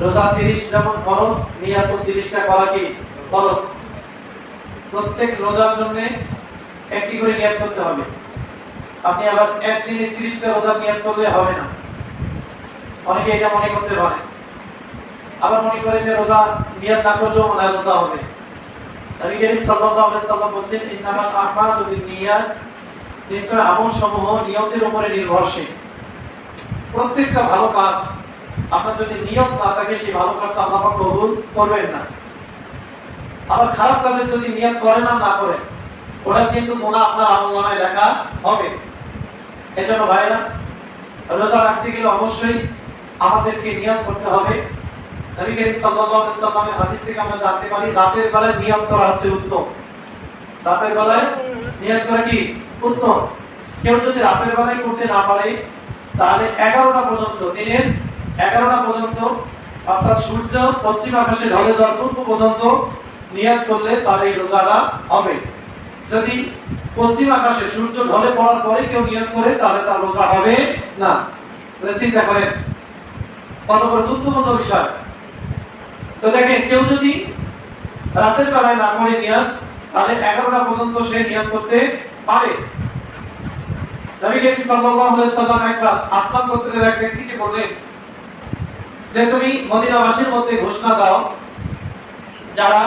রোজা 30 যেমন ফরজ, নিয়াত 30টা করা কি ফরজ। প্রত্যেক রোজার জন্য একটি করে নিয়াত করতে হবে। আপনি আবার একদিনে 30টা রোজা নিয়াত করলে হবে না। অনেকে এটা মনে করতে পারে, আবার মনে করে যে রোজা নিয়াত না করলেও মনে হয় রোজা হবে। নবী করিম সাল্লাল্লাহু আলাইহি ওয়াসাল্লাম বলেন, ইন্নামাল আ'মালু বিন্নিয়াত, নিশ্চয় আমলসমূহ নিয়তের উপরে নির্ভরশীল। প্রত্যেকটা ভালো কাজ আপনার যদি নিয়ত না থাকে, সেই ভালো কাজটা আল্লাহ পাক কবুল করবেন না। আবার খারাপ কাজের যদি নিয়ত করেন আর না করেন, ওটা কিন্তু গুনাহ আপনার আমলনামায় লেখা হবে। এজন্য ভাইরা, রোজা রাখতে গেলে অবশ্যই আমাদেরকে নিয়ত করতে হবে। নবী করিম সাল্লাল্লাহু আলাইহি ওয়াসাল্লামের হাদিস থেকে আমরা জানতে পারি, রাতের বেলায় নিয়ত করা হচ্ছে উত্তম। রাতের বেলায় নিয়ত করা কি উত্তম। কেউ যদি রাতের বেলায় করতে না পারে, তাহলে 11টা পর্যন্ত, দিনের 11টা পর্যন্ত, অর্থাৎ সূর্য পশ্চিম আকাশে ঢলে যাওয়ার পূর্ব পর্যন্ত নিয়ত করলে তার এই রোজাটা হবে। যদি পশ্চিম আকাশে সূর্য ঢলে পড়ার পরে কেউ নিয়ত করে, তাহলে তার রোজা হবে না। তাহলে চিন্তা করেন কত বড় গুরুত্বপূর্ণ বিষয়। তো দেখেন, কেউ যদি রাতের বেলায় না করে নিয়ত, তাহলে 11টা পর্যন্ত সে নিয়ত করতে পারে। নবী করিম সাল্লাল্লাহু আলাইহি ওয়াসাল্লাম একবার আসলাম গোত্রের এক ব্যক্তিকে বললেন যে, তুমি মদিনাবাসীর মধ্যে ঘোষণা দাও, যারা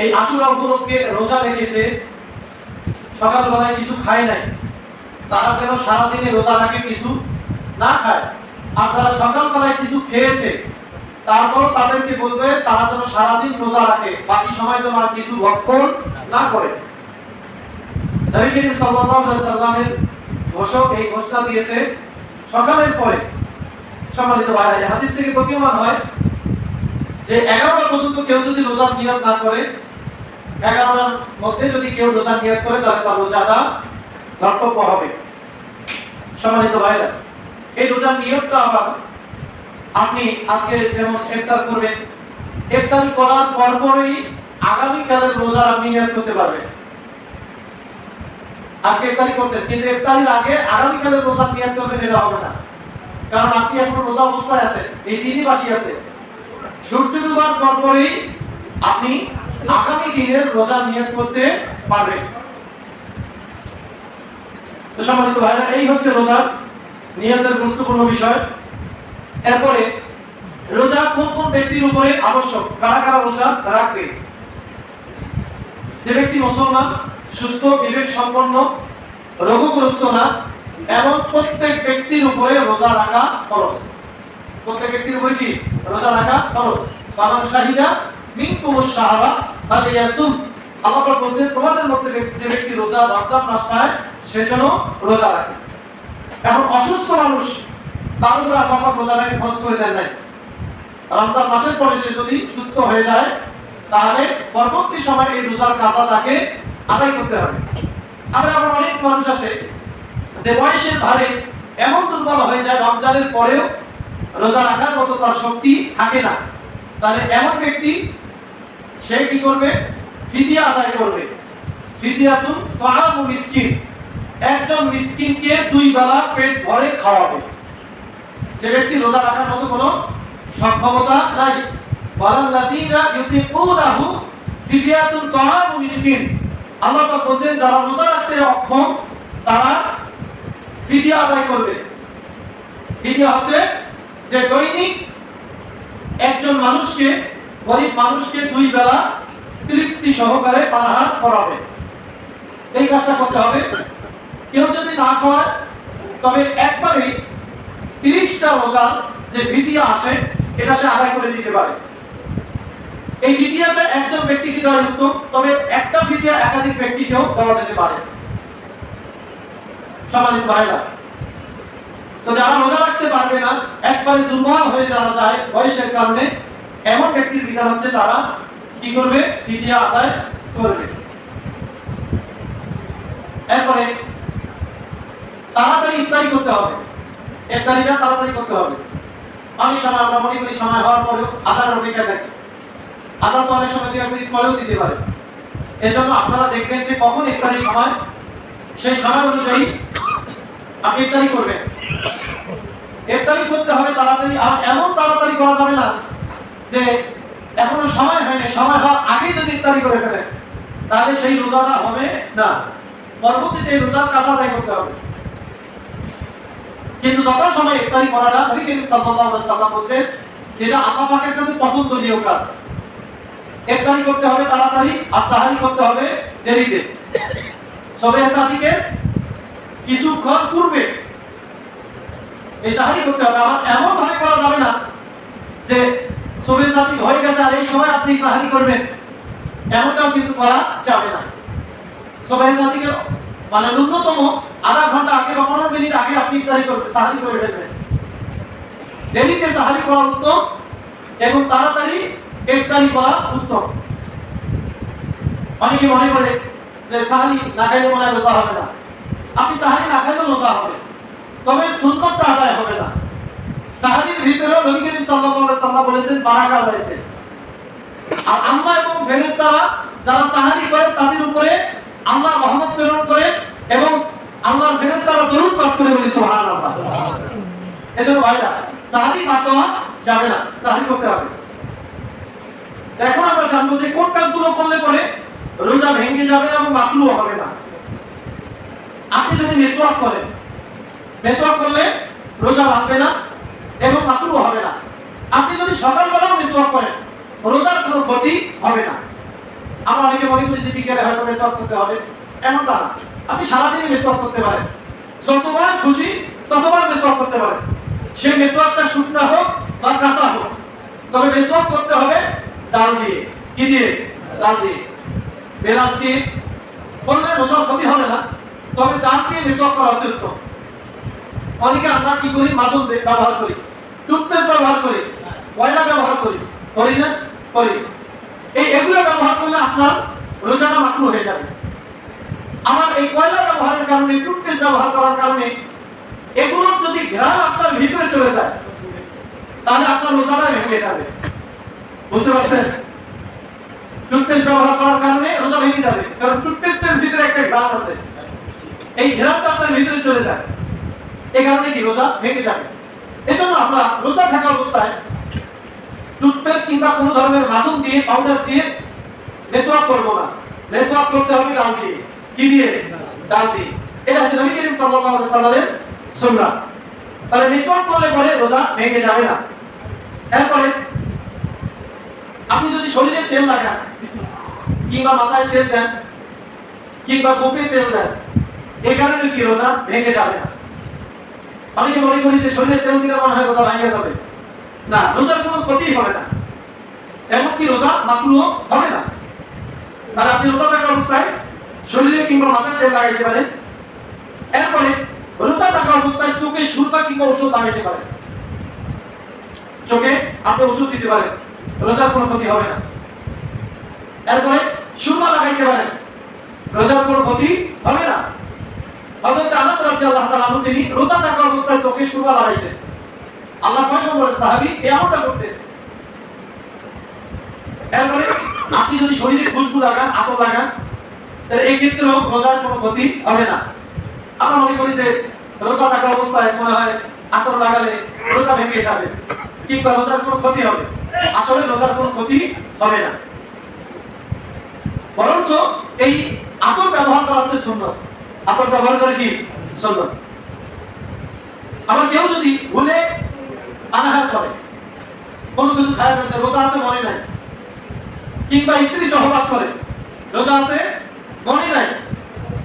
এই আশুরা উপলক্ষে রোজা রেখেছে, সকালবেলায় কিছু খায় নাই, তারা যেন সারাদিনে রোজা রাখে, কিছু না খায়। আর যারা সকালবেলায় কিছু খেয়েছে, তারপর তাদেরকে বলবে তারা যেন সারাদিন রোজা রাখে, বাকি সময় যেন আর কিছু ভক্ষণ না করে। নবী করিম সাল্লাল্লাহু আলাইহি ওয়াসাল্লামের ঘোষক এই ঘোষণা দিয়েছে সকালের পরে। সম্মানিত ভাইরা, এই হাদিস থেকে প্রতীয়মান হয় যে 11টা পর্যন্ত কেউ যদি রোজা নিয়ত না করে, 11টার মধ্যে যদি কেউ রোজা নিয়ত করে, তাহলে তার রোজাটা কর্তব্য হবে। সম্মানিত ভাইরা, এই রোজার নিয়তটা আবার আপনি আজকে যেমন ইফতার করবেন, ইফতারি করার পরপরই আগামীকালের রোজা আপনি নিয়ত করতে পারবেন। আজকে ইফতারি করছেন, কিন্তু ইফতারির আগে আগামীকালের রোজা নিয়ত করবেন, এটা হবে না। কারণ আপনি এখন রোজা অবস্থায় আছেন, এই দিনই বাকি আছে। সূর্য ডুবার পরপরই আপনি আগামী দিনের রোজা নিয়ত করতে পারবেন। তো সম্মানিত ভাইরা, এই হচ্ছে রোজার নিয়তের গুরুত্বপূর্ণ বিষয়। এরপরে রোজা কোন কোন ব্যক্তির উপরে আবশ্যক, কারা কারা রোজা রাখবে? যে ব্যক্তি মুসলমান, সুস্থ, বিবেক সম্পন্ন, রোগগ্রস্ত না, এবং প্রত্যেক ব্যক্তির উপরে রোজা রাখা ফরজ। প্রত্যেক ব্যক্তির উপরে কি রোজা রাখা ফরজ। ফামান শাহিদা মিনকুমুশ শাহরা ফালিয়াসুম। আল্লাহ পাক বলেন, তোমাদের মধ্যে যে ব্যক্তি রোজা রমজান মাস পায়, সে যেন রোজা রাখে। এখন অসুস্থ মানুষ, তার উপরে আল্লাহ পাক রোজা রাখতে ফরজ করে দেন নাই। রমজান মাসের পরে সে যদি সুস্থ হয়ে যায়, তাহলে পরবর্তী সময় এই রোজার কাজা তাকে আদায় করতে হবে। আবার অনেক মানুষ আছে যে বয়সের ভারে এমন দুর্বল হয়ে যায়, রমজানের পরেও রোজা রাখার মতো তার শক্তি থাকে না। তাহলে এমন ব্যক্তি, সে কি করবে? ফিদিয়া আদায় করবে। ফিদিয়াতুন তাআমু মিসকিন, একজন মিসকিনকে 2 বেলা পেট ভরে খাওয়াবে। যে ব্যক্তি রোজা রাখার মতো কোনো সক্ষমতা নাই, ওয়ালাল্লাযীনা ইউতিকুনাহু ফিদিয়াতুন তাআমু মিসকিন। আল্লাহ পাক বলেন, যারা রোজা রাখতে অক্ষম, তারা ফিদিয়া আদায় করবে। ফিদিয়া হচ্ছে যে দৈনিক একজন মানুষকে, গরিব মানুষকে 2 বেলা তৃপ্তি সহকারে পানাহার করাবে। এই কাজটা করতে হবে। কেউ যদি না খায়, তবে একবারে 30টা রোজার যে ফিদিয়া আসে, এটা সে আদায় করে দিতে পারে। এই ফিদিয়াটা একজন ব্যক্তিকে দেওয়া উত্তম, তবে একটা ফিদিয়া একাধিক ব্যক্তিকেও দেওয়া যেতে পারে। সম্মানিত ভাইরা, তো যারা রোজা রাখতে পারবে না, একবারে দুর্বল হয়ে যাওয়া যায় বয়সের কারণে, এমন ব্যক্তির বিধান হচ্ছে তারা কি করবে? ফিদিয়া আদায় করবে। এরপরে তাড়াতাড়ি ইফতারি করতে হবে। ইফতারিটা তাড়াতাড়ি করতে হবে। আমি সময়, আমরা মনে করি সময় হওয়ার পরেও আজানের অপেক্ষা থাকি। আজান তো অনেক সময় 2 মিনিট পরেও দিতে পারে। এজন্য আপনারা দেখবেন যে কখন ইফতারির সময়, সেই সময় অনুযায়ী আপনি ইফতারি করবেন। ইফতারি করতে হবে তাড়াতাড়ি, আর এমন তাড়াতাড়ি করা যাবে না যে এখনো সময় হয়নি, সময় হওয়ার আগেই যদি ইফতারি করে ফেলে তাহলে সেই রোজাটা হবে না, পরবর্তীতে এই রোজার কাজা আদায় করতে হবে। কিন্তু যত সময় ইফতারি করাটা নবী করিম সাল্লাল্লাহু আলাইহি সাল্লাম বলেছেন যেটা আল্লাহ পাকের কাছে পছন্দনীয় কাজ। ইফতারি করতে হবে তাড়াতাড়ি, আর সাহারি করতে হবে দেরিতে। সবে সাদিকে কিছুক্ষণ পূর্বে এই সাহারি করতে হবে। আবার এমন ভাবে করা যাবে না যে সবে সাদিক হয়ে গেছে আর এই সময় আপনি সাহারি করবেন, এমনটাও কিন্তু করা যাবে না। সবে সাদিকে মানে ন্যূনতম আধা ঘন্টা আগে বা 15 মিনিট আগে আপনি ইফতারি করবেন, সাহারি করে ফেলবেন। দেরিতে সাহারি করা উত্তম এবং তাড়াতাড়ি ইফতারি করা উত্তম। অনেকে মনে করে যে সাহারি না খাইলে মনে হয় রোজা হবে না। আপনি সাহারি না খাইলেও রোজা হবে, তবে সুন্নতটা আদায় হবে না। সাহারির ভিতরে নবী করিম সাল্লাল্লাহু আলাইহি সাল্লাম বলেছেন বারাকা রয়েছে। আর আল্লাহ এবং ফেরেশতারা যারা সাহারি করে তাদের উপরে আল্লাহ রহমত প্রেরণ করে এবং আল্লাহর ফেরেশতারা দরুদ পাঠ করে বলে সুবহানাল্লাহ। এজন্য ভাইরা সাহারি বাদ দেওয়া যাবে না, সাহারি করতে হবে। এখন আমরা জানবো যে কোন কাজগুলো করলে পরে রোজা ভেঙে যাবে না এবং মাকরুহ হবে না। আপনি যদি মিসওয়াক করেন, মিসওয়াক করলে রোজা ভাঙবে না এবং মাকরুহ হবে না। আপনি যদি সকালবেলাও মিসওয়াক করেন, রোজার কোনো ক্ষতি হবে না। আমরা অনেকে মনে করি যে বিকেলে হয়তো মিসওয়াক করতে হবে, এমনটা না। আপনি সারাদিনই মিসওয়াক করতে পারেন, যতবার খুশি ততবার মিসওয়াক করতে পারেন। সেই মিসওয়াকটা শুকনা হোক বা কাঁচা হোক, তবে মিসওয়াক করতে হবে ডাল দিয়ে। কি দিয়ে? ডাল দিয়ে। বেলাস দিয়ে করলে রোজার ক্ষতি হবে না, তবে ডাল দিয়ে মিসওয়াক করা উচিত। অনেকে আমরা কি করি, মাজুন ব্যবহার করি, টুথপেস্ট ব্যবহার করি, কয়লা ব্যবহার করি, করি না? করি। এগুলো ব্যবহার করলে আপনার রোজাটা মাকরুহ হয়ে যাবে। আমার এই কয়লা ব্যবহারের কারণে, টুথপেস্ট ব্যবহার করার কারণে এগুলোর যদি ঘ্রাণ আপনার ভিতরে চলে যায় তাহলে আপনার রোজাটা ভেঙে যাবে। বুঝতে পারছেন? টুথপেস্ট ব্যবহার করার কারণে রোজা ভেঙে যাবে, কারণ টুথপেস্টের ভিতরে একটা ঘ্রাণ আছে, এই ঘ্রাণটা আপনার ভিতরে চলে যায়, এই কারণে কি রোজা ভেঙে যাবে। এজন্য আমরা রোজা থাকা অবস্থায় টুথপেস্ট কিংবা কোনো ধরনের মাজন দিয়ে, পাউডার দিয়ে মিসওয়াক করবো না। মিসওয়াক করতে হবে ডাল দিয়ে। কি দিয়ে? ডাল দিয়ে। এটা হচ্ছে নবী করিম সাল্লাল্লাহু আলাইহি সাল্লামের সুন্নাহ। তাহলে মিসওয়াক করলে পরে রোজা ভেঙে যাবে না। এরপরে আপনি যদি শরীরে তেল লাগান কিংবা মাথায় তেল দেন কিংবা বুকে তেল দেন, এই কারণে কি রোজা ভেঙে যাবে না। অনেকে মনে করি যে শরীরে তেল দিলে মনে হয় রোজা ভেঙে যাবে। না, রোজার কোনো ক্ষতি হবে না, এমনকি রোজা মাকরুহ হবে না। তাহলে আপনি রোজা থাকা অবস্থায় শরীরে কিংবা মাথায় তেল লাগাইতে পারেন। এরপরে রোজা থাকা অবস্থায় চোখে সুরমা কিংবা ওষুধ লাগাইতে পারেন। চোখে আপনি ওষুধ দিতে পারেন, রোজার কোনো ক্ষতি হবে না। এরপরে সুরমা লাগাইতে পারেন, রোজার কোনো ক্ষতি হবে না। হযরত আনাস রাদিয়াল্লাহু তাআলা আনহু তিনি রোজা থাকা অবস্থায় চোখে সুরমা লাগাইতেন। আল্লাহ কয় নম্বরের সাহাবী এমনটা করতেন। এরপরে আপনি যদি শরীরে খুশবু লাগান, আতর লাগান, তাহলে এই ক্ষেত্রেও রোজার কোনো ক্ষতি হবে না। আমরা মনে করি যে রোজা থাকা অবস্থায় মনে হয় আতর লাগালে রোজা ভেঙে যাবে কিংবা রোজার কোনো ক্ষতি হবে। আসলে রোজার কোনো ক্ষতি হবে না, বরঞ্চ এই আতর ব্যবহার করা হচ্ছে সুন্নাত। আতর ব্যবহার করে কি সুন্নাত। আবার কেউ যদি ভুলে আনাহার করে, কোনো কিছু খায় ফেলছে, রোজা আছে মনে নাই, কিংবা স্ত্রী সহবাস করে, রোজা আছে মনে নাই,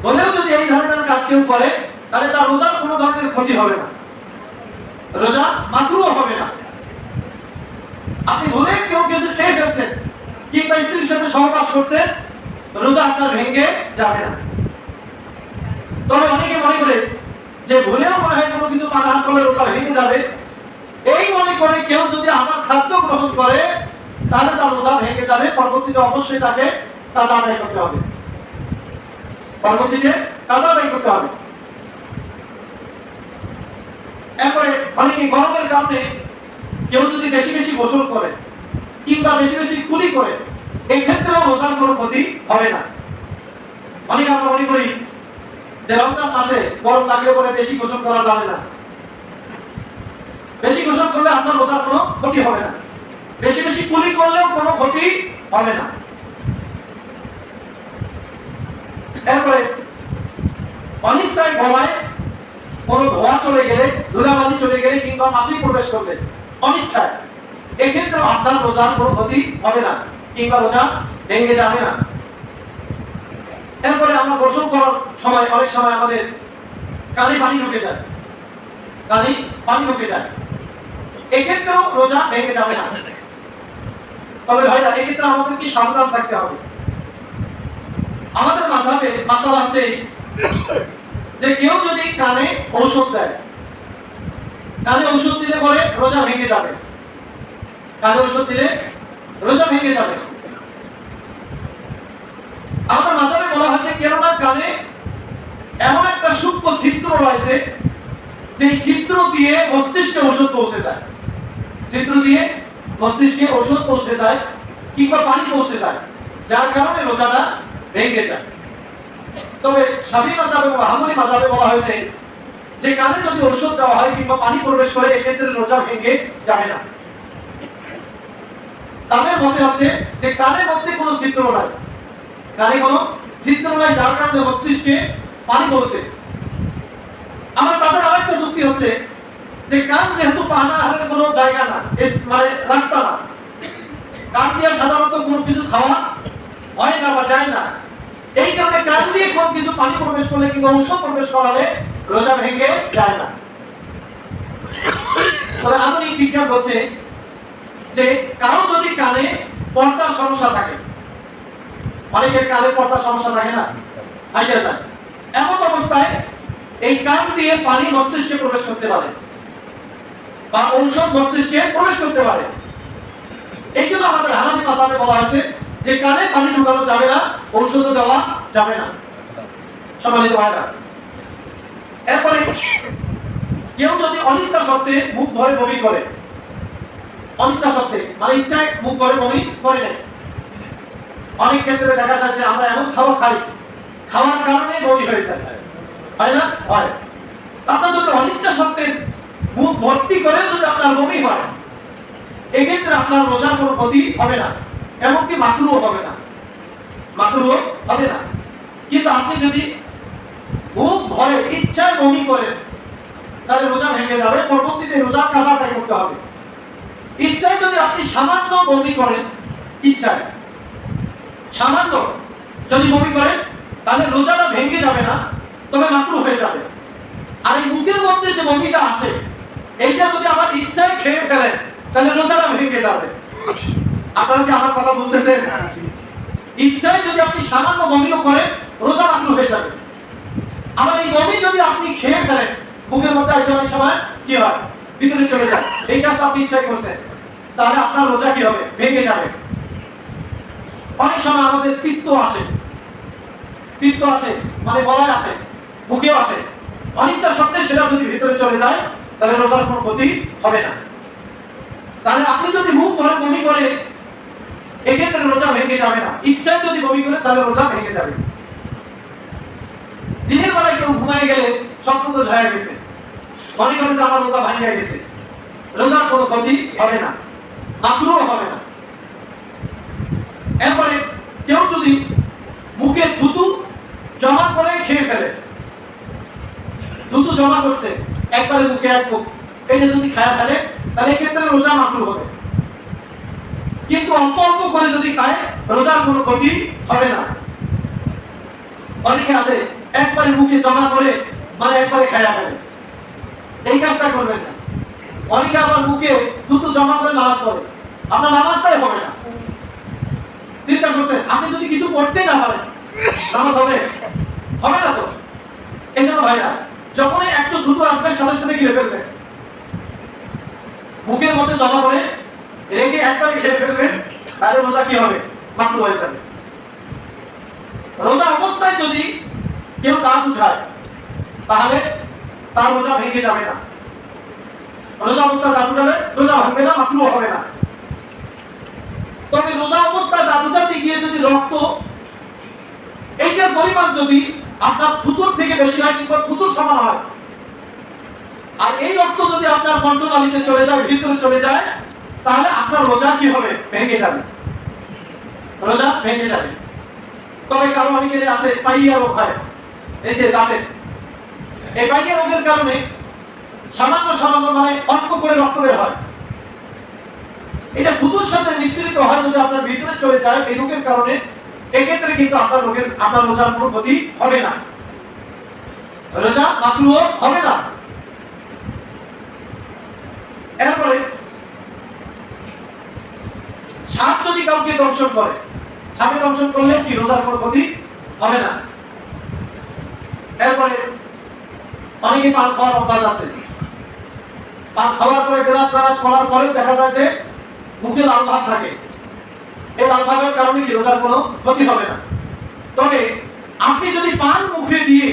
বলেও যদি এই ধরনের কাজ কেউ করে তাহলে তার রোজার কোনো ধরনের ক্ষতি হবে না, রোজা মাকরুহ হবে না। আপনি ভুলে কেউ কিছু খেয়ে ফেলছেন কিংবা স্ত্রীর সাথে সহবাস করছেন, রোজা আপনার ভেঙে যাবে না। তবে অনেকে মনে করে যে ভুলেও মনে হয় কোনো কিছু পানাহার করলে রোজা ভেঙে যাবে, এই মনে করে কেউ যদি আবার খাদ্য গ্রহণ করে তাহলে তার রোজা ভেঙে যাবে। পরবর্তীতে অবশ্যই তাকে কাজা আদায় করতে হবে, পরবর্তীতে কাজা আদায় করতে হবে। এরপরে অনেকে গরমের কারণে কেউ যদি বেশি বেশি গোসল করে কিংবা বেশি বেশি কুলি করে, এই ক্ষেত্রেও রোজার কোনো ক্ষতি হবে না। অনেকে আমরা মনে করি যে রমজান মাসে গরম লাগলে পরে বেশি গোসল করা যাবে না, বেশি গোসল করলে আপনার রোজার কোনো ক্ষতি হবে না, বেশি বেশি কুলি করলেও কোনো ক্ষতি হবে না। এরপরে অনিচ্ছায় গলায় কোনো ধোয়া চলে গেলে, ধুলাবালি চলে গেলে কিংবা মাছি প্রবেশ করলে অনিচ্ছায়, এক্ষেত্রে আপনার রোজার কোনো ক্ষতি হবে না কিংবা রোজা ভেঙে যাবে না। এরপরে আমরা গোসল করার সময় অনেক সময় আমাদের কানে পানি ঢুকে যায়, কানে পানি ঢুকে যায়, এক্ষেত্রেও রোজা ভেঙে যাবে না। তবে ভাইরা এক্ষেত্রে আমাদের কি সাবধান থাকতে হবে। আমাদের মাযহাবে মাসালা আছে যে কেউ যদি কানে ঔষধ দেয়, কানে ঔষধ দিলে পরে রোজা ভেঙে যাবে, কানে ঔষধ দিলে রোজা ভেঙে যাবে। আমাদের মাযহাবে বলা হয়েছে কেননা কানে এমন একটা সূক্ষ্ম ছিদ্র রয়েছে, সেই ছিদ্র দিয়ে মস্তিষ্কে ওষুধ পৌঁছে যায়, ছিদ্র দিয়ে মস্তিষ্কে ওষুধ পৌঁছে যায় কিংবা পানি পৌঁছে যায়, যার কারণে রোজাটা ভেঙে যায়। তবে শাফিঈ মাযহাবে বা হানাফি মাযহাবে বলা হয়েছে যে কানে যদি ওষুধ দেওয়া হয় কিংবা পানি প্রবেশ করে এক্ষেত্রে রোজা ভেঙে যাবে না। তাদের মতে হচ্ছে যে কানের মধ্যে কোনো ছিদ্র নাই, কানে কোনো ছিদ্র নাই, যার কারণে মস্তিষ্কে পানি পৌঁছে। আমার তাদের আরেকটা যুক্তি হচ্ছে যে কান যেহেতু পানাহারের কোনো জায়গা না, মানে রাস্তা না, কান দিয়ে সাধারণত কোনো কিছু খাওয়া হয় না বা যায় না, এই কারণে কান দিয়ে কোনো কিছু পানি প্রবেশ করলে কিংবা ঔষধ প্রবেশ করালে রোজা ভেঙে যায় না। তবে আধুনিক বিজ্ঞান বলছে যে কারো যদি কানে পর্দার সমস্যা থাকে, অনেকের কানে পর্দার সমস্যা থাকে না, আইডিয়া যায়, এমন অবস্থায় এই কান দিয়ে পানি মস্তিষ্কে প্রবেশ করতে পারে বা ঔষধ মস্তিষ্কে প্রবেশ করতে পারে। এই জন্য আমাদের হানাফি মাযহাবে বলা হয়েছে যে কানে পানি ঢোকানো যাবে না, ঔষধ দেওয়া যাবে না। সম্মানিত ভাইরা, এরপরে কেউ যদি অনিচ্ছা সত্ত্বে মুখ ভরে বমি করে, অনিচ্ছা সত্ত্বে মানে ইচ্ছায় মুখ ভরে বমি করে নেয়, অনেক ক্ষেত্রে দেখা যায় যে আমরা এমন খাবার খাই, খাওয়ার কারণে বমি হয়ে যায়, হয় না? হয়। আপনার যদি অনিচ্ছা সত্ত্বে মুখ ভর্তি করে যদি আপনার বমি হয়, এক্ষেত্রে আপনার রোজার কোনো ক্ষতি হবে না, এমনকি মাকরুহ হবে না, মাকরুহ হবে না। কিন্তু আপনি যদি মুখ ভরে ইচ্ছায় বমি করেন তাহলে রোজা ভেঙে যাবে, পরবর্তীতে রোজা কাজা আদায় করতে হবে। ইচ্ছায় যদি আপনি সামান্য বমি করেন, ইচ্ছায় সামান্য যদি বমি করেন তাহলে রোজাটা ভেঙে যাবে না, তবে মাকরুহ হয়ে যাবে। আর এই মুখের মধ্যে যে বমিটা আসে, এইটা যদি আমার ইচ্ছায় খেয়ে ফেলেন তাহলে রোজাটা ভেঙে যাবে। আপনারা কি আমার কথা বুঝতেছেন? ইচ্ছায় যদি আপনি সামান্য বমিও করেন রোজা মাকরুহ হয়ে যাবে। আবার এই বমি যদি আপনি খেয়ে ফেলেন, মুখের মধ্যে আসে অনেক সময় কি হয়, ভিতরে চলে যায়, এই কাজটা আপনি ইচ্ছায় করছেন, তাহলে আপনার রোজা কি হবে? ভেঙে যাবে। অনেক সময় আমাদের পিত্ত আসে, পিত্ত আসে মানে গলায় আসে, মুখেও আসে, অনিচ্ছা সত্ত্বে সেটা যদি ভিতরে চলে যায় তাহলে রোজার কোনো ক্ষতি হবে না। তাহলে আপনি যদি মুখ ভরে বমি করেন এক্ষেত্রে রোজা ভেঙে যাবে না, ইচ্ছায় যদি বমি করেন তাহলে রোজা ভেঙে যাবে। দিনের বেলায় কেউ ঘুমায় গেলে স্বপ্ন তো হয়ে গেছে, মনে করে যে আমার রোজা ভেঙে গেছে, রোজার কোনো ক্ষতি হবে না, মাকরুহ হবে না। এরপরে কেউ যদি মুখে থুতু জমা করে খেয়ে ফেলে, থুতু জমা করছে একবারে মুখে এক মুখ, এটা যদি খায় ফেলে তাহলে এক্ষেত্রে রোজা মাকরুহ হবে। কিন্তু অল্প অল্প করে যদি খায় রোজার কোনো ক্ষতি হবে না। অনেকে আছে একবারে মুখে জমা করে মানে একবারে খায়া ফেলে, এই কাজটা করবেন না। অনেকে আবার মুখে থুতু জমা করে নামাজ পড়ে, আপনার নামাজটাই হবে না। চিন্তা করছেন, আপনি যদি কিছু পড়তেই না পারেন নামাজ হবে? হবে না তো। এই জন্য ভাইরা যখনই একটু থুতু আসবে সাথে সাথে গিলে ফেলবেন, মুখের মধ্যে জমা করে রেখে একবারে খেয়ে ফেলবেন, তাহলে রোজা কি হবে? মাকরুহ হয়ে যাবে। রোজা অবস্থায় যদি কেউ দাঁত উঠায় তাহলে তার রোজা ভেঙে যাবে না। রোজা অবস্থায় দাঁত উঠালে রোজা ভাঙবে না, মাকরুহ হবে না। তবে রোজা অবস্থায় দাঁত উঠাতে গিয়ে যদি রক্ত এইটার পরিমাণ যদি আপনার থুতুর থেকে বেশি হয় কিংবা থুতুর সমান হয়, আর এই রক্ত যদি আপনার কণ্ঠনালীতে চলে যায়, ভিতরে চলে যায়, তাহলে আপনার রোজা কি হবে? ভেঙে যাবে, রোজা ভেঙে যাবে। তবে কারো অনেকের আছে পাইয়া রোগ হয়, এই যে দাঁতের, এই পাইয়া রোগের কারণে সামান্য সামান্য মানে অল্প করে রক্ত বের হয়, এটা থুতুর সাথে মিশ্রিত হয়, যদি আপনার ভিতরে চলে যায় এই রোগের কারণে, এক্ষেত্রে কিন্তু আপনার রোজার কোনো ক্ষতি হবে না, রোজা মাকরুহ হবে না। এরপরে সাপ যদি কাউকে দংশন করে, সাপে দংশন করলে কি রোজার কোনো ক্ষতি হবে না। এরপরে অনেকে পান খাওয়ার অভ্যাস আছে, পান খাওয়ার পরে গ্লাস করার পরে দেখা যায় যে মুখে লাল ভাব থাকে, এই লাল ভাবের কারণে কি রোজার কোনো ক্ষতি হবে না। তবে আপনি যদি পান মুখে দিয়ে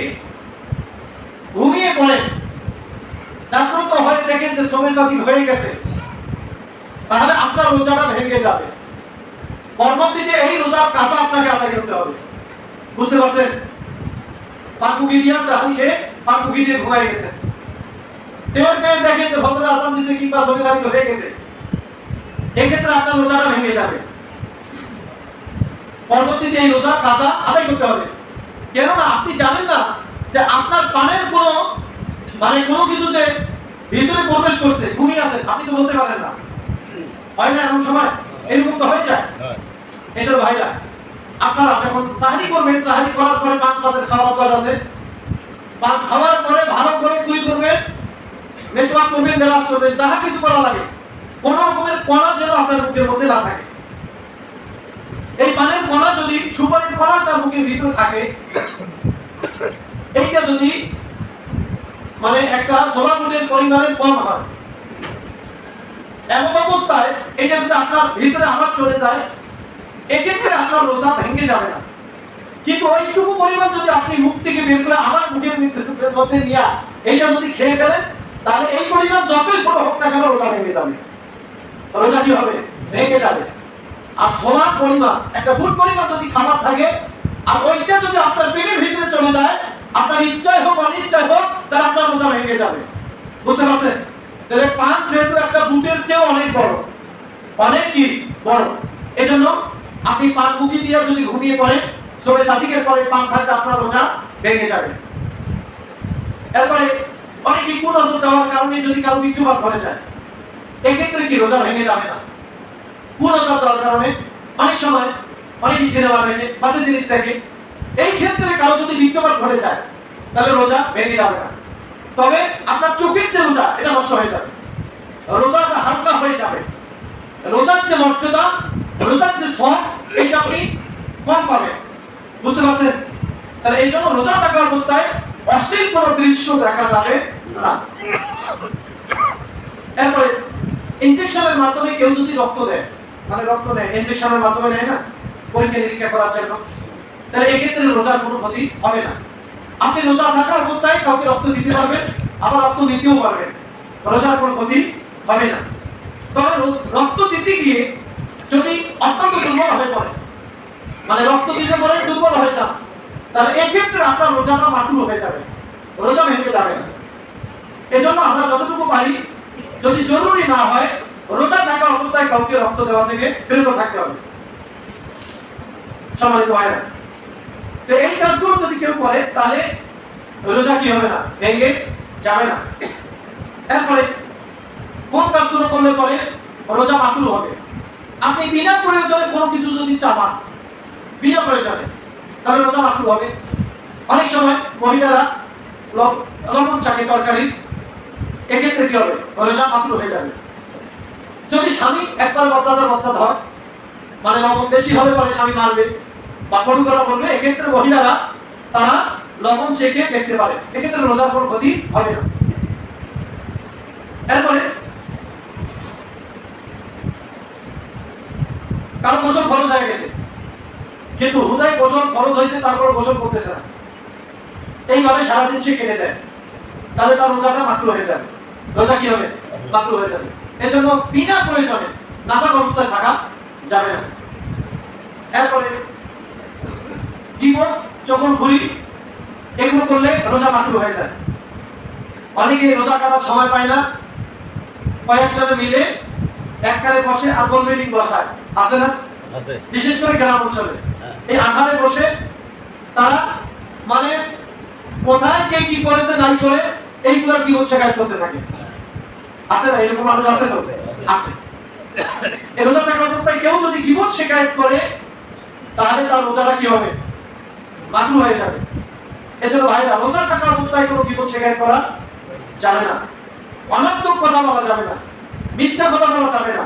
ঘুমিয়ে পড়েন, জাগ্রত হয়ে দেখেন যে সময় সাথী হয়ে গেছে, তাহলে আপনার রোজাটা ভেঙে যাবে। পরবর্তীতে এই রোজার কাজা আপনাকে আদায় করতে হবে, বুঝতে পারছেন? পান মুখে দিয়ে আছে, আপনি খেয়ে পান মুখে দিয়ে ঘুমাই গেছেন, টের পেয়ে দেখেন যে ফজরের আযান দিছে কিংবা সময় সাথী হয়ে গেছে, এক্ষেত্রে আপনার রোজাটা ভেঙে যাবে। পরবর্তীতে এই রোজার কাজা আদায় করতে হবে। কেননা আপনি জানেন না যে আপনার পানের কোনো কোনো কিছুতে ভিতরে প্রবেশ করছে, ঘুমিয়ে আছেন, আপনি তো বলতে পারেন না, হয় না এমন সময়? এরকম তো হয়ে যায়। এটার ভাইরা, আপনারা যখন সাহারি করবেন, সাহারি করার পরে পান তাদের খাওয়ার অভ্যাস আছে, পান খাওয়ার পরে ভালো করে কুলি করবেন, মেসওয়াক করবেন, মেলাজ করবেন, যাহা কিছু করা লাগে, কোন রকমের কণা যেন আপনার মুখের মধ্যে না থাকে। এই পানের কণা যদি সুপারির কণা আপনার মুখের ভিতরে থাকে, এইটা যদি একটা সোলাপুরের পরিমাণের কম হয়, এমন অবস্থায় এটা যদি আপনার ভিতরে আবার চলে যায়, এক্ষেত্রে আপনার রোজা ভেঙে যাবে না। কিন্তু ওইটুকু পরিমাণ যদি আপনি মুখ থেকে বের করে আবার মুখের মধ্যে নিয়ে এইটা যদি খেয়ে ফেলেন, তাহলে এই পরিমাণ যতই ছোট হোক না কেন রোজা ভেঙে যাবে, রোজা কি হবে? ভেঙে যাবে। আর সোলার পরিমাণ, একটা ফুট পরিমাণ যদি খাবার থাকে, আর ওইটা যদি আপনার পেটের ভিতরে চলে যায়, আপনার ইচ্ছায় হোক অনিচ্ছায় হোক, তাহলে আপনার রোজা ভেঙে যাবে, বুঝতে পারছেন? তাহলে পান যেহেতু একটা বুটের চেয়ে অনেক বড়, অনেক কি বড়, এজন্য আপনি পান মুখি দিয়ে যদি ঘুমিয়ে পড়েন, সবে সাদিকের পরে পান খাইতে আপনার রোজা ভেঙে যাবে। এরপরে অনেকে কুনজর দেওয়ার কারণে যদি কারো বীর্যপাত ঘটে যায়, এক্ষেত্রে কি রোজা ভেঙে যাবে না। কুনজর দেওয়ার কারণে অনেক সময় অনেক সিনেমা দেখে, বাজে জিনিস দেখে, এই ক্ষেত্রে কারো যদি বীর্যপাত ঘটে যায়, তাহলে রোজা ভেঙে যাবে না। তবে আপনার চোখের যে রোজা, এটা নষ্ট হয়ে যাবে, রোজাটা হালকা হয়ে যাবে, রোজার যে মর্যাদা, রোজার যে সব, এটা আপনি কম পাবেন, বুঝতে পারছেন? তাহলে এই জন্য রোজা থাকা অবস্থায় অশ্লীল কোন দৃশ্য দেখা যাবে না। এরপরে ইনজেকশনের মাধ্যমে কেউ যদি রক্ত দেয়, রক্ত নেয়, ইনজেকশনের মাধ্যমে নেয় না, পরীক্ষা নিরীক্ষা করার জন্য, তাহলে এক্ষেত্রে রোজার কোনো ক্ষতি হবে না। আপনি রোজা থাকা অবস্থায় কাউকে রক্ত দিতে পারবেন, আবার রক্ত নিতেও পারবেন, রোজার কোনো ক্ষতি হবে না। তবে রক্ত দিতে গিয়ে যদি অত্যন্ত দুর্বল হয়ে পড়ে, রক্ত দিতে পরে দুর্বল হয়ে যান, তাহলে এক্ষেত্রে আপনার রোজাটা মাকরুহ হয়ে যাবে, রোজা ভেঙে যাবে না। এজন্য আমরা যতটুকু পারি, যদি জরুরি না হয়, রোজা থাকা অবস্থায় কাউকে রক্ত দেওয়া থেকে বিরত থাকতে হবে, সম্মানিত ভাইরা। তো এই কাজগুলো যদি কেউ করে, তাহলে রোজা কি হবে না? ভেঙে যাবে না। এরপরে কোন কাজগুলো করলে পরে রোজা মাকরুহ হবে? আপনি বিনা প্রয়োজনে কোনো কিছু যদি চাপান, বিনা প্রয়োজনে, তাহলে রোজা মাকরুহ হবে। অনেক সময় মহিলারা লবণ চাকে তরকারি, এক্ষেত্রে কি হবে? রোজা মাকরুহ হয়ে যাবে। যদি স্বামী একবার বাচ্চা ধর, লবণ বেশি হলে পরে স্বামী মারবে বা কটু কথা বলবে, এক্ষেত্রে মহিলারা তারা লবণ চেখে দেখতে পারে, এক্ষেত্রে রোজার কোনো ক্ষতি হবে না। এরপরে কারো গোসল ফরজ হয়ে গেছে, কিন্তু হুদায় গোসল ফরজ হয়েছে, তারপর গোসল করতেছে না, এইভাবে সারাদিন সে কেটে দেয়, তাহলে তার রোজাটা মাকরুহ হয়ে যাবে, রোজা কি হবে? মাকরুহ হয়ে যাবে। এজন্য বিনা প্রয়োজনে নাপাক অবস্থায় থাকা যাবে না। এরপরে গীবত, চগলখড়ি, এগুলো করলে রোজা মাকরুহ হয়ে যায়। অনেকে রোজা কাটার সময় পায় না, কয়েকজনে মিলে এককালে বসে আগুন মিটিং বসায়, আছে না? আছে। বিশেষ করে গ্রাম অঞ্চলে এই আধারে বসে তারা মানে কোথায় কে কি করেছে নাই করে এইগুলোর কি শেখায় করতে থাকে, আছে না? এরকম মানুষ আছে তো? আছে। এই রোজা থাকা অবস্থায় কেউ যদি গীবত শিকায়ত করে তাহলে তার রোজাটা কি হবে? মাকরুহ হয়ে যাবে। এজন্য ভাইরা, রোজা থাকা অবস্থায় কোনো গীবত শিকায়ত করা যাবে না, অনর্থক কথা বলা যাবে না, মিথ্যা কথা বলা যাবে না।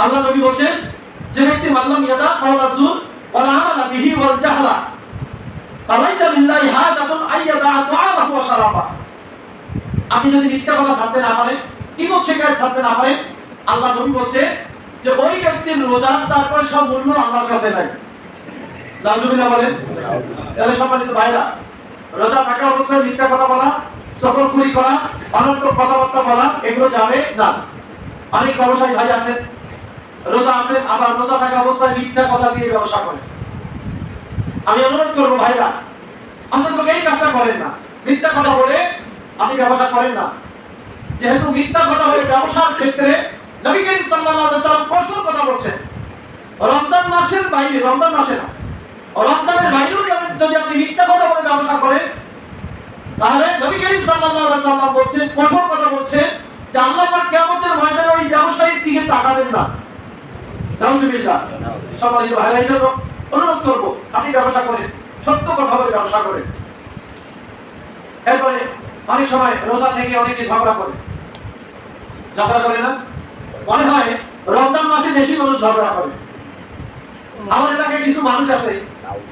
আল্লাহ নবী বলেন, যে ব্যক্তি মাল্লাম ইয়াদা কাওলা যুর ওয়া আমালা বিহি ওয়াল জাহলা ফালাইসা লিল্লাহি হাজাতুন আইয়াদা তাআমাহু ওয়া শারাবা। আপনি যদি মিথ্যা কথা ছাড়তে না পারেন, গীবত শিকায়ত ছাড়তে না পারেন, আল্লাহ নবী বলছে যে ওই ব্যক্তির রোজার 4 মূল্য আল্লাহর কাছে নাই। নাউজুবিল্লাহ বলেন। তাহলে সম্মানিত ভাইরা, রোজা থাকা অবস্থায় মিথ্যা কথা বলা, সকলখুরি করা, অনর্থক কথাবার্তা বলা এগুলো যাবে না। অনেক ব্যবসায়ী ভাই আছেন, রোজা আছেন, আবার রোজা থাকা অবস্থায় মিথ্যা কথা দিয়ে ব্যবসা করেন। আমি অনুরোধ করবো ভাইরা, অন্তত এই কাজটা করেন না, মিথ্যা কথা বলে আপনি ব্যবসা করেন না। যেহেতু মিথ্যা কথা বলে ব্যবসার ক্ষেত্রে নবী করিম সাল্লাল্লাহু আলাইহি ওয়াসাল্লাম কঠোর কথা বলছেন। রমজান মাসের বাইরে, রমজান মাসে না, রমজানের বাইরেও যদি আপনি মিথ্যা কথা বলে ব্যবসা করেন তাহলে নবী করিম সাল্লাল্লাহু আলাইহি ওয়াসাল্লাম বলছেন, কঠোর কথা বলছেন যে আল্লাহ পাক কিয়ামতের ময়দানে ওই ব্যবসায়ীর দিকে তাকাবেন না। নাউজুবিল্লাহ। সম্মানিত ভাইরা, এই জন্য অনুরোধ করব আপনি ব্যবসা করেন, সত্য কথা বলে ব্যবসা করেন। এরপরে অনেক সময় রোজা থেকে অনেকে ঝগড়া করে, ঝগড়া করে না? মনে হয় রমজান মাসে বেশি মানুষ ঝগড়া করে। আমার এলাকায় কিছু মানুষ আছে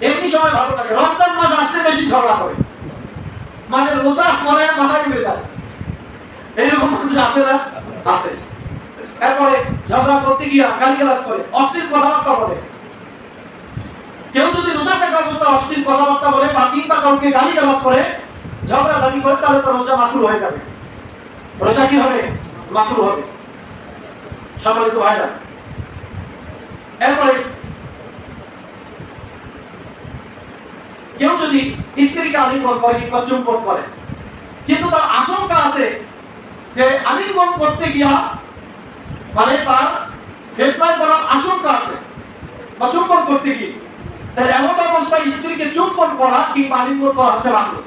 এমনি সময় ভালো থাকে, রমজান মাস আসলে বেশি ঝগড়া করে, মানে রোজা মনে হয় মাথায় উঠে যায়। এইরকম মানুষ আছে না? আছে। এরপরে ঝগড়া করতে গিয়া গালিগালাজ করে, অশ্লীল কথাবার্তা বলে। কেউ যদি রোজা থাকা অবস্থায় অশ্লীল কথাবার্তা বলে বা কিংবা কাউকে গালিগালাজ করে, ঝগড়া ঝাঁটি করে, তাহলে তার রোজা মাকরুহ হয়ে যাবে। রোজা কি হবে? মাকরুহ হবে। সম্মানিত ভাইরা, এরপরে কেউ যদি স্ত্রীকে আলিঙ্গন করে কিংবা চুম্বন করে, কিন্তু তার আশঙ্কা আছে যে আলিঙ্গন করতে গিয়া মানে তার হেলপার করার আশঙ্কা আছে বা চুম্বন করতে গিয়ে, তাহলে এমন অবস্থায় স্ত্রীকে চুম্বন করা কিংবা আলিঙ্গন করা হচ্ছে মাকরুহ।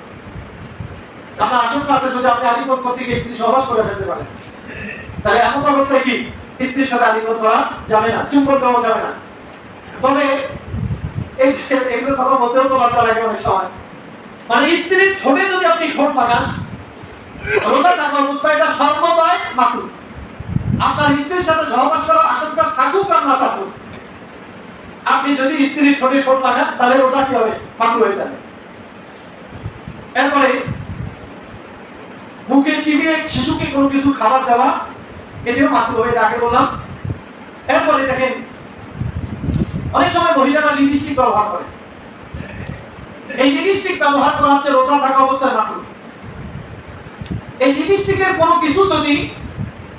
আপনার আশঙ্কা আছে যদি আপনি আলিঙ্গন করতে গিয়ে স্ত্রী সহবাস করে ফেলতে পারেন, তাহলে এমন অবস্থায় কি স্ত্রীর সাথে আলিঙ্গন করা যাবে না, চুম্বন দেওয়া যাবে না। তবে এই যে এগুলো কথা বলতেও তো লজ্জা লাগে অনেক সময়, মানে স্ত্রীর ঠোঁটে যদি আপনি ঠোঁট লাগান রোজা থাকা অবস্থায়, এটা সর্বদাই মাকরুহ। আপনার স্ত্রীর সাথে সহবাস করার আশঙ্কা থাকুক আর না থাকুক, আপনি যদি স্ত্রীর ঠোঁটে ঠোঁট লাগান তাহলে রোজা কি হবে? মাকরুহ হয়ে যাবে। এরপরে মুখে চিবিয়ে শিশুকে কোনো কিছু খাবার দেওয়া, এটাও মাকরুহ হয়ে আগে বললাম। এরপরে দেখেন অনেক সময় মহিলারা লিপস্টিক ব্যবহার করে, এই লিপস্টিক ব্যবহার করা হচ্ছে রোজা থাকা অবস্থায় মাকরুহ। এই লিপস্টিকের কোনো কিছু যদি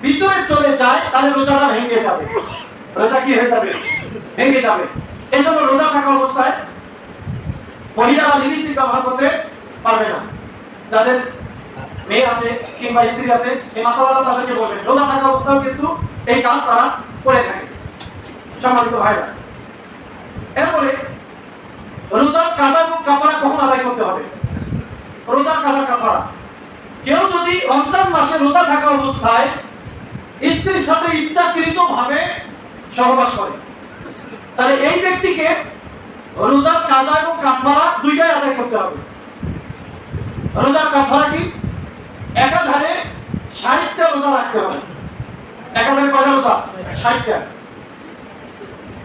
ভিতরে চলে যায় তাহলে রোজাটা ভেঙে যাবে। রোজা কি হয়ে যাবে? ভেঙে যাবে। এই জন্য রোজা থাকা অবস্থায় মহিলারা লিপস্টিক ব্যবহার করতে পারবে না। যাদের মেয়ে আছে কিংবা স্ত্রী আছে, এই মাসালাটা তাদেরকে বলবেন। রোজা থাকা অবস্থায় কিন্তু এই কাজ তারা করে থাকে। সম্মানিত ভাইরা, এরপরে রোজার কাজা এবং কাফারা কখন আদায় করতে হবে? রোজার কাজা কাফারা, কেউ যদি রমজান মাসে রোজা থাকা অবস্থায় স্ত্রীর সাথে ইচ্ছাকৃতভাবে সহবাস করে, তাহলে এই ব্যক্তিকে রোজার কাজা এবং কাফারা দুইটাই আদায় করতে হবে। রোজার কাফারা কি? একাধারে 60টা রোজা রাখতে হবে। একাধারে কয়টা রোজা? 60টা।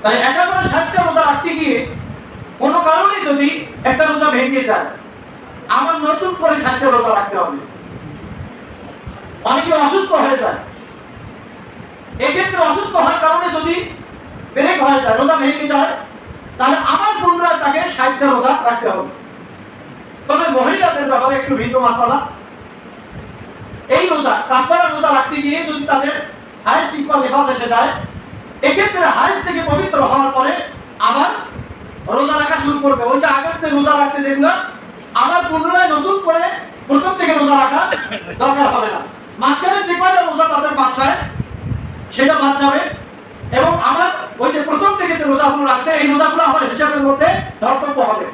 তাই একাধারে 60টা রোজা রাখতে গিয়ে কোনো কারণে যদি একটা রোজা ভেঙে যায়, আমার নতুন করে 60টা রোজা রাখতে হবে। অনেকে অসুস্থ হয়ে যায়, এক্ষেত্রে অসুস্থ হওয়ার কারণে যদি ব্রেক হয়ে যায়, রোজা ভেঙে যায়, তাহলে আবার পুনরায় তাকে 60টা রোজা রাখতে হবে। তবে মহিলাদের ব্যাপারে একটু ভিন্ন মাসালা। এই রোজা কাফারা রোজা রাখতে গিয়ে যদি তাদের হাইজ কিংবা লেবাস এসে যায়, এক্ষেত্রে হাইজ থেকে পবিত্র হওয়ার পরে আবার রোজা রাখা শুরু করবে। ওই যে আগের যে রোজা রাখছে যেগুলো, আবার পুনরায় নতুন করে প্রথম থেকে রোজা রাখা দরকার হবে না। মাঝখানে যে কয়টা রোজা তাদের বাদ যায় সেটা বাদ যাবে, এবং আমার ওই যে প্রথম থেকে যে রোজাগুলো রাখছে এই রোজাগুলো আমার হিসাবের মধ্যে ধর্তব্য হবে।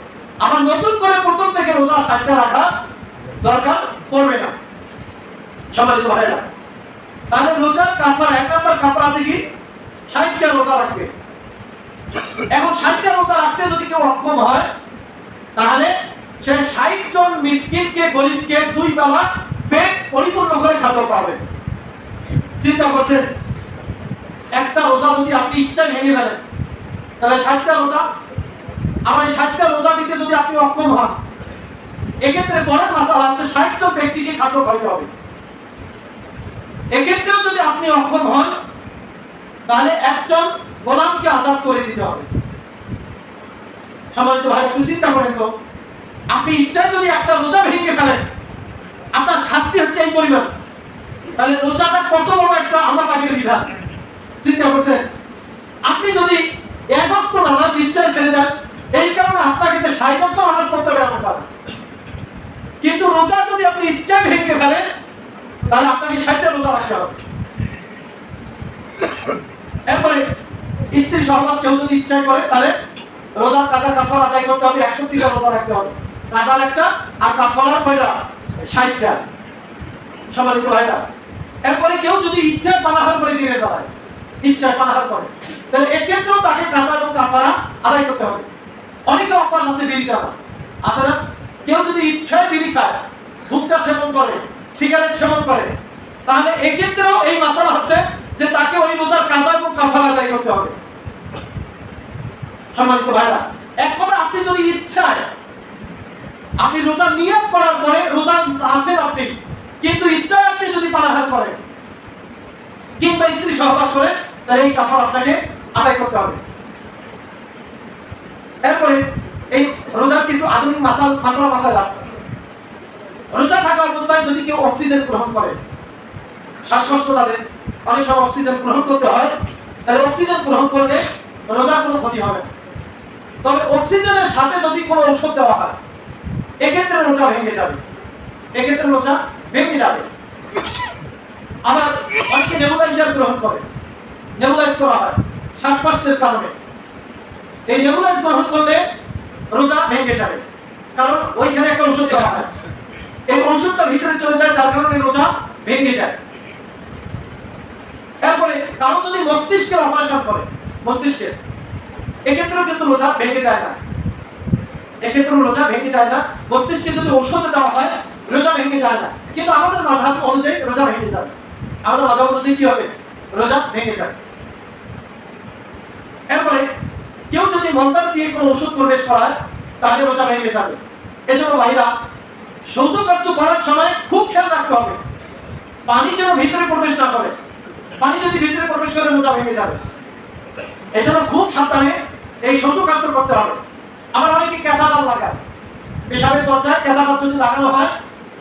আমার নতুন করে প্রথম থেকে রোজা 60টা রাখা দরকার পড়বে না। সম্মানিত ভাইরা, তাহলে রোজার কাফারা, এক নম্বর কাফারা আছে কি 60টা রোজা রাখবে। এখন 60টা রোজা রাখতে যদি কেউ অক্ষম হয় তাহলে সে 60 জন মিসকিনকে, গরিবকে 2 বেলা পেট পরিপূর্ণ করে খাদ্য পাবে। চিন্তা করছেন, একটা রোজা যদি আপনি ইচ্ছা ভেঙে ফেলেন তাহলে 60টা রোজা, আমার এই 60টা রোজা দিতে যদি আপনি অক্ষম হন, এক্ষেত্রে বড় মাসালা হচ্ছে 60 জন ব্যক্তিকে খাদ্য খাওয়াতে হবে। এক্ষেত্রেও যদি আপনি অক্ষম হন তাহলে একজন গোলামকে আজাদ করে দিতে হবে। সম্মানিত ভাই, একটু চিন্তা করেন তো, আপনি ইচ্ছায় যদি একটা রোজা ভেঙে ফেলেন আপনার শাস্তি হচ্ছে এই পরিমাণ, তাহলে রোজাটা কত বড় একটা আল্লাহ পাকের বিধান। চিন্তা করছেন, আপনি যদি 1 ওয়াক্ত নামাজ ইচ্ছায় ছেড়ে দেন, এই কারণে আপনাকে যে 60 ওয়াক্ত নামাজ পড়তে হবে এমন কথা। কিন্তু রোজা যদি আপনি ইচ্ছায় ভেঙে ফেলেন তাহলে আপনাকে 60টা রোজা রাখতে হবে। এরপরে স্ত্রী সহবাস কেউ যদি ইচ্ছা করে তাহলে রোজার কাজা কাফারা আদায় করতে হবে, 61টা রোজা রাখতে হবে। কাজার একটা আর কাফারার কয়টা? 60টা। সম্মানিত ভাইরা, এরপরে কেউ যদি ইচ্ছায় পানাহার করে দিনের বেলায় ইচ্ছায় পানাহার করে তাহলে এক্ষেত্রেও তাকে কাজা এবং কাফারা আদায় করতে হবে। অনেকে অভ্যাস আছে বিড়ি খাওয়া, আছে না? কেউ যদি ইচ্ছায় বিড়ি খায়, হুক্কা সেবন করে, সিগারেট সেবন করে, তাহলে এক্ষেত্রেও এই মাসালা হচ্ছে যে তাকে ওই রোজার কাজা এবং কাফারা আদায় করতে হবে। সম্মানিত ভাইরা, এক কথা, আপনি যদি ইচ্ছায়, আপনি রোজা নিয়ত করার পরে রোজা আছেন আপনি, কিন্তু ইচ্ছায় আপনি যদি পানাহার করেন কিংবা স্ত্রী সহবাস করেন তাহলে এই কাফারা আপনাকে আদায় করতে হবে। এরপরে এই রোজার কিছু আধুনিক মাসালা আছে। রোজা থাকা অবস্থায় যদি কেউ অক্সিজেন গ্রহণ করে, শ্বাসকষ্ট যাদের, অনেক সময় অক্সিজেন গ্রহণ করতে হয়, তাহলে অক্সিজেন গ্রহণ করলে রোজার কোনো ক্ষতি হবে না। তবে অক্সিজেনের সাথে যদি কোনো ঔষধ দেওয়া হয় এক্ষেত্রে রোজা ভেঙে যাবে, এক্ষেত্রে রোজা ভেঙে যাবে। আবার অনেকে নেবুলাইজার গ্রহণ করে, নেবুলাইজ করা হয় শ্বাসকষ্টের কারণে, এই নেবুলাইজ গ্রহণ করলে রোজা ভেঙে যাবে, কারণ ওইখানে একটা ওষুধ দেওয়া হয়, এই ওষুধটা ভিতরে চলে যায় যার কারণে রোজা ভেঙে যায়। এরপরে কারো যদি মস্তিষ্কের অপারেশন করে, মস্তিষ্কের, এক্ষেত্রেও কিন্তু রোজা ভেঙে যায় না, এক্ষেত্রেও রোজা ভেঙে যায় না। মস্তিষ্কে যদি ঔষধ দেওয়া হয় রোজা ভেঙে যায় না, কিন্তু আমাদের মাযহাব অনুযায়ী রোজা ভেঙে যাবে। আমাদের মাযহাব অনুযায়ী কি হবে? রোজা ভেঙে যাবে। এরপরে কেউ যদি মন্ত্র দিয়ে কোনো ওষুধ প্রবেশ করায় তাহলে রোজা ভেঙে যাবে। এজন্য ভাইরা, শৌচকার্য করার সময় খুব খেয়াল রাখতে হবে পানি যেন ভিতরে প্রবেশ না করে। পানি যদি ভিতরে প্রবেশ করে রোজা ভেঙে যাবে। এজন্য খুব সাবধানে এই শৌচকার্য করতে হবে। আমার অনেকে ক্যাথারাল লাগায়, পেশাবের দরজায় ক্যাথারাল যদি লাগানো হয়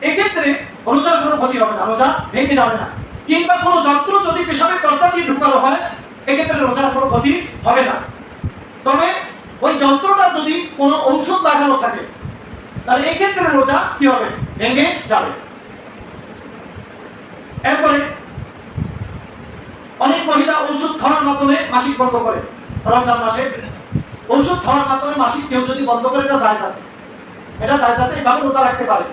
এক্ষেত্রে রোজার কোনো ক্ষতি হবে না, রোজা ভেঙে যাবে না। কিংবা কোনো যন্ত্র যদি পেশাবের দরজা দিয়ে ঢুকানো হয় এক্ষেত্রে রোজার কোনো ক্ষতি হবে না। তবে ওই যন্ত্রটা যদি কোনো ঔষধ লাগানো থাকে তাহলে এক্ষেত্রে রোজা কি হবে? ভেঙে যাবে। এরপরে অনেক মহিলা ঔষধ খাওয়ার মাধ্যমে মাসিক বন্ধ করে। রমজান মাসে ঔষধ খাওয়ার মাধ্যমে মাসিক কেউ যদি বন্ধ করে, এটা জায়েজ আছে, এটা জায়েজ আছে, এইভাবে রোজা রাখতে পারে।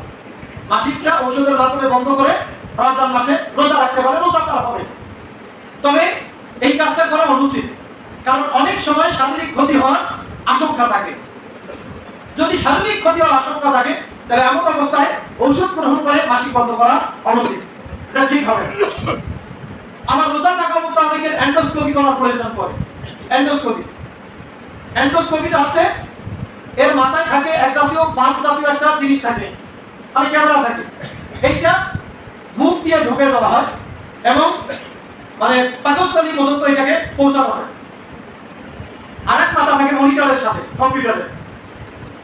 মাসিকটা ঔষধের মাধ্যমে বন্ধ করে রমজান মাসে রোজা রাখতে পারে, রোজা তার হবে। তবে এই কাজটা করা অনুচিত, কারণ অনেক সময় শারীরিক ক্ষতি হওয়ার আশঙ্কা থাকে। যদি শারীরিক ক্ষতি হওয়ার আশঙ্কা থাকে তাহলে এমন অবস্থায় ঔষধ গ্রহণ করে মাসিক বন্ধ করা অনুচিত, এটা ঠিক হবে। আমার রোজা থাকা অবস্থায় অনেকের এন্ডোস্কোপি করার প্রয়োজন পড়ে। এন্ডোস্কোপিটা হচ্ছে এর মাথায় থাকে এক জাতীয় বাল্ব জাতীয় একটা জিনিস থাকে, মানে ক্যামেরা থাকে, এইটা মুখ দিয়ে ঢুকে দেওয়া হয় এবং মানে পাকস্থলী পর্যন্ত এটাকে পৌঁছানো হয়। আরেক মাথা থাকে মনিটরের সাথে, কম্পিউটারের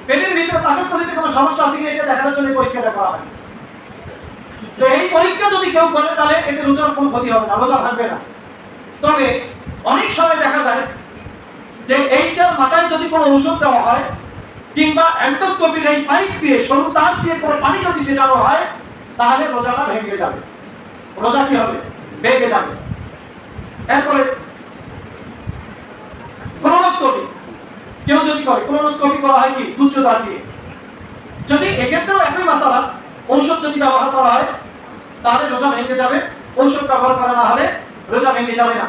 পেটের ভিতরে পাকস্থলীতে কোনো সমস্যা আছে কিনা এটা দেখানোর জন্য পরীক্ষাটা করা হয়। তো এই পরীক্ষা যদি কেউ করে তাহলে এতে রোজার কোনো ক্ষতি হবে না, রোজা ভাঙবে না। তবে অনেক সময় দেখা যায় যে এইটার মাথায় যদি কোনো ঔষধ দেওয়া হয় কিংবা এন্ডোস্কোপির এই পাইপ দিয়ে সরু তার দিয়ে করে পানি যদি ছেটানো হয় তাহলে রোজাটা ভেঙে যাবে, রোজা কি হবে? ভেঙে যাবে। এরপরে কোলোনোস্কোপি কেউ যদি করে, কোলোনোস্কোপি করা হয় কি তুচ্ছতা দিয়ে, যদি এক্ষেত্রেও একই মাসালা, ঔষধ যদি ব্যবহার করা হয় তাহলে রোজা ভেঙে যাবে, ঔষধ ব্যবহার করা না হলে রোজা ভেঙে যাবে না।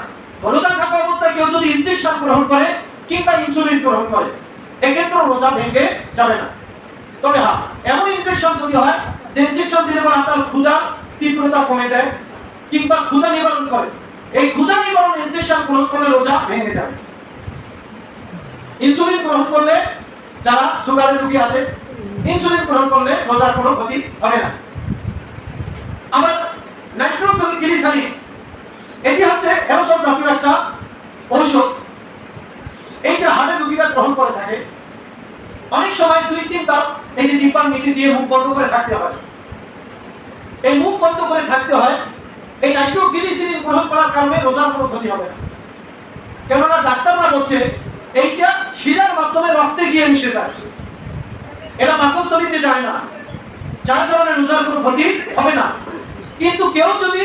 রোজা থাকা অবস্থায় কেউ যদি ইনজেকশন গ্রহণ করে কিংবা ইনসুলিন গ্রহণ করে এক্ষেত্রেও রোজা ভেঙে যাবে না। তবে হ্যাঁ, এমন ইনজেকশন যদি হয় যে ইনজেকশন দিলে পর আপনার ক্ষুধা তীব্রতা কমে দেয় কিংবা ক্ষুধা নিবারণ করে, এই ক্ষুধা নিবারণ ইনজেকশন গ্রহণ করলে রোজা ভেঙে যাবে। ইনসুলিন গ্রহণ করলে, যারা সুগারের রোগী আছে, ইনসুলিন গ্রহণ করলে রোজার কোনো ক্ষতি হবে না। আবার নাইট্রোগ্লিসারিন, এটি হচ্ছে অ্যারোসল জাতীয় একটা ঔষধ, এইটা হার্টের রোগীরা গ্রহণ করে থাকে। অনেক সময় 2-3 বার এই যে জিহ্বার নিচে দিয়ে মুখ বন্ধ করে থাকতে হয়, এই মুখ বন্ধ করে থাকতে হয়। এই নাইট্রোগ্লিসারিন গ্রহণ করার কারণে রোজার কোনো ক্ষতি হবে না, কেননা ডাক্তাররা বলছে এইটা শিরার মাধ্যমে রক্তে গিয়ে মিশে যায়, এটা পাকস্থলীতে যায় না, যার কারণে রোজার কোনো ক্ষতি হবে না। কিন্তু কেউ যদি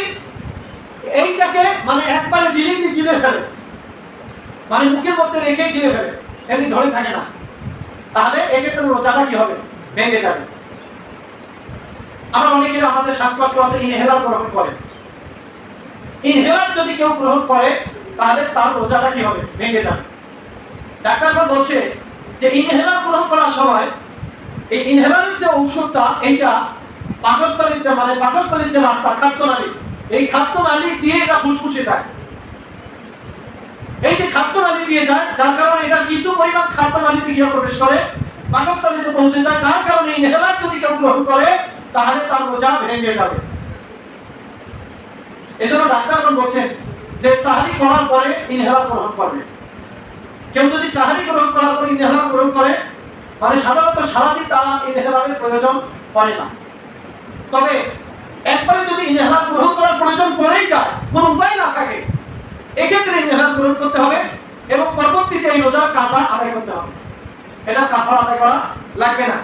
এইটাকে মানে একবারে ডিরেক্টলি গিলে ফেলে, মানে মুখের মধ্যে রেখে গিলে ফেলে, এমনি ধরে থাকে না, তাহলে এক্ষেত্রে রোজাটা কি হবে? ভেঙে যাবে। আবার অনেকের আমাদের শ্বাসকষ্ট আছে, ইনহেলার গ্রহণ করে, ইনহেলার যদি কেউ গ্রহণ করে তাহলে তার রোজাটা কি হবে? ভেঙে যাবে। ডাক্তাররা বলছে যে ইনহেলার গ্রহণ করার সময় এই ইনহেলারের যে ঔষধটা, এইটা পাকস্থলীর যে মানে পাকস্থলীর যে রাস্তা, খাদ্যনালী, এই খাদ্যনালী দিয়ে এটা ফুসফুসে যায়। এই যে খাদ্যনালী দিয়ে যায়, যার কারণে এটা কিছু পরিমাণ খাদ্যনালীতে গিয়ে প্রবেশ করে, পাকস্থলীতে পৌঁছে যায়, যার কারণে ইনহেলার যদি কেউ গ্রহণ করে তাহলে তার রোজা ভেঙে যাবে। এজন্য ডাক্তারগণ বলছেন যে সাহারি করার পরে ইনহেলার গ্রহণ করবে। কেউ যদি সাহারি গ্রহণ করার পরে ইনহেলার গ্রহণ করে, মানে সাধারণত সারাদিন তারা ইনহেলারের প্রয়োজন পড়ে না। তবে একবারে যদি ইনহেলার গ্রহণ করার প্রয়োজন পড়েই যায়, কোনো উপায় না থাকে, এক্ষেত্রে ইনহেলার গ্রহণ করতে হবে এবং পরবর্তীতে এই রোজার কাজা আদায় করতে হবে, এটা কাফারা আদায় করা লাগবে না।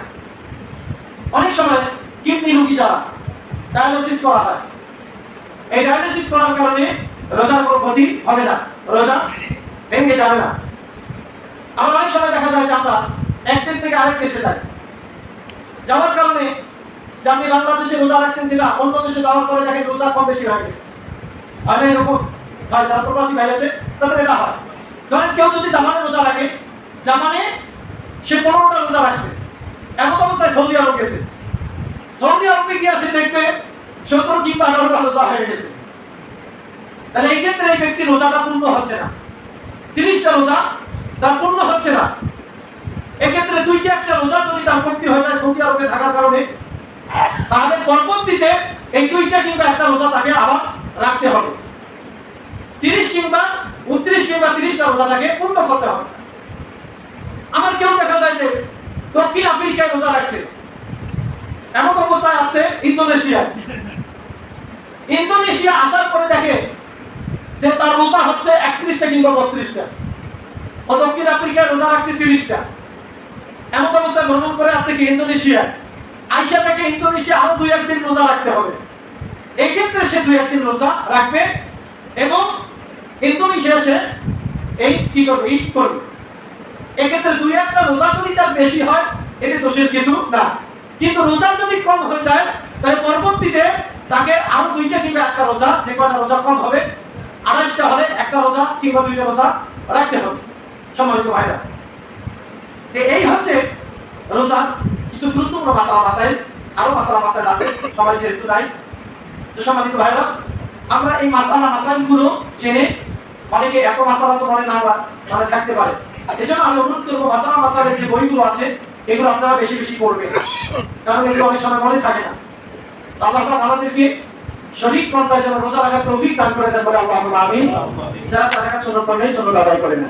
অনেক সময় কিডনি রোগী যারা ডায়ালিসিস করা হয়, এই ডায়ালিসিস করার কারণে রোজার কোনো ক্ষতি হবে না, রোজা ভেঙে যাবে না। আমরা অনেক সময় দেখা যায় যে আমরা এক দেশ থেকে আরেক দেশে যাই, যাওয়ার কারণে যে আপনি বাংলাদেশে রোজা রাখছেন, যেটা অন্য দেশে যাওয়ার পরে দেখেন রোজা কম বেশি হয়ে গেছে। আর এরকম হয়, যারা প্রবাসী ভাই আছে তাদের এটা হয়। ধরেন কেউ যদি জামানে রোজা রাখে, জামানে সে 15টা রোজা রাখছে, এমন অবস্থায় সৌদি আরব গেছে, সৌদি আরবে গিয়ে সে দেখবে 17 কিংবা 18টা রোজা হয়ে গেছে, তাহলে এই ক্ষেত্রে এই ব্যক্তি রোজাটা পূর্ণ হচ্ছে না, 30টা রোজা তার পূর্ণ হচ্ছে না। এক্ষেত্রে 2টা একটা রোজা যদি তার কমতি হয়ে যায় সৌদি আরবে থাকার কারণে, তাহলে পরবর্তীতে এই 2টা কিংবা একটা রোজা তাকে আবার রাখতে হবে, 30 কিংবা 29 কিংবা 30টা রোজা তাকে পূর্ণ করতে হবে। আমার কেউ দেখা যায় যে দক্ষিণ আফ্রিকায় রোজা রাখছে, এমন অবস্থায় আছে ইন্দোনেশিয়া আসার পরে দেখে যে তার রোজা হচ্ছে 31টা কিংবা 32টা, ও দক্ষিণ আফ্রিকায় রোজা রাখছে 30টা। এমন অবস্থায় ভ্রমণ করে আছে কি ইন্দোনেশিয়া, আইসা থেকে ইন্দোনেশিয়া আরো 2-1 দিন রোজা রাখতে হবে। এই ক্ষেত্রে সে 2-1 দিন রোজা রাখবে এবং ইন্দোনেশিয়া সে এই কি করবে? ঈদ করবে। এক্ষেত্রে 2-1টা রোজা যদি তার বেশি হয় এটি দোষের কিছু না, কিন্তু রোজা যদি কম হয়ে যায় তাহলে পরবর্তীতে তাকে আরো 2টা কিংবা একটা রোজা, যে কয়টা রোজা কম হবে 28টা হলে একটা রোজা কিংবা 2টা রোজা রাখতে হবে। সম্মানিত ভাইরা, এই হচ্ছে রোজা কিছু গুরুত্বপূর্ণ মাসাইল, আরো মাসাইল আছে, সবাই যেহেতু নাই। তো সম্মানিত ভাইরা, আমরা এই মাসাইলগুলো জেনে, অনেকে এত মাসালা তো মনে না মানে থাকতে পারে, এজন্য আমি অনুরোধ করবো মাসাইলের যে বইগুলো আছে এগুলো আপনারা বেশি বেশি পড়বেন, কারণ এগুলো অনেক সময় মনে থাকে না। আল্লাহ পাক আমাদেরকে সঠিক পন্থায় যেন রোজা রাখার তৌফিক দান করে দেন বলে আল্লাহুম্মা আমিন। যারা সাদাকাত সুন্নাত পড়ে সুন্নাত আদায় করে না।